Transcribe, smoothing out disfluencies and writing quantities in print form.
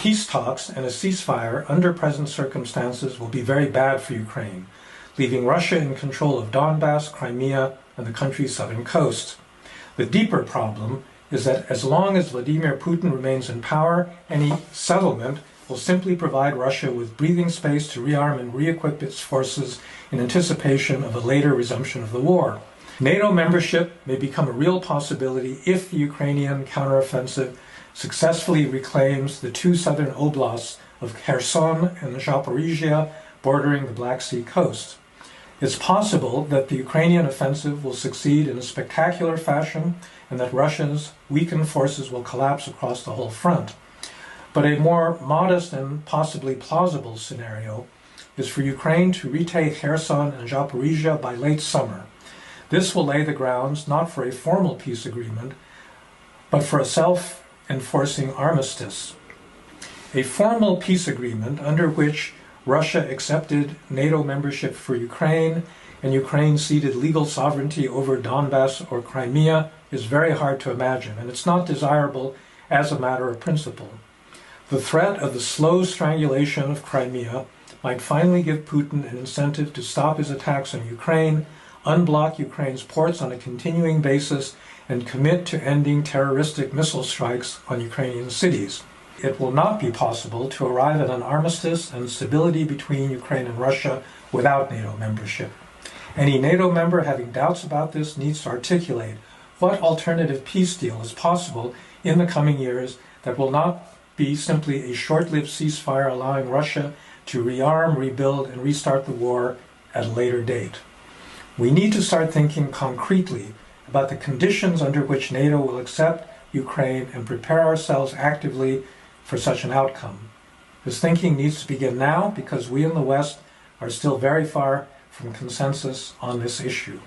Peace talks and a ceasefire under present circumstances will be very bad for Ukraine, leaving Russia in control of Donbass, Crimea, and the country's southern coast. The deeper problem is that as long as Vladimir Putin remains in power, any settlement will simply provide Russia with breathing space to rearm and re-equip its forces in anticipation of a later resumption of the war. NATO membership may become a real possibility if the Ukrainian counteroffensive successfully reclaims the two southern oblasts of Kherson and Zaporizhia bordering the Black Sea coast. It's possible that the Ukrainian offensive will succeed in a spectacular fashion and that Russia's weakened forces will collapse across the whole front. But a more modest and possibly plausible scenario is for Ukraine to retake Kherson and Zaporizhia by late summer. This will lay the grounds not for a formal peace agreement, but for a self-enforcing armistice. A formal peace agreement under which Russia accepted NATO membership for Ukraine and Ukraine ceded legal sovereignty over Donbass or Crimea is very hard to imagine, and it's not desirable as a matter of principle. The threat of the slow strangulation of Crimea might finally give Putin an incentive to stop his attacks on Ukraine, unblock Ukraine's ports on a continuing basis, and commit to ending terroristic missile strikes on Ukrainian cities. It will not be possible to arrive at an armistice and stability between Ukraine and Russia without NATO membership. Any NATO member having doubts about this needs to articulate what alternative peace deal is possible in the coming years that will not be simply a short-lived ceasefire allowing Russia to rearm, rebuild, and restart the war at a later date. We need to start thinking concretely about the conditions under which NATO will accept Ukraine and prepare ourselves actively for such an outcome. This thinking needs to begin now because we in the West are still very far from consensus on this issue.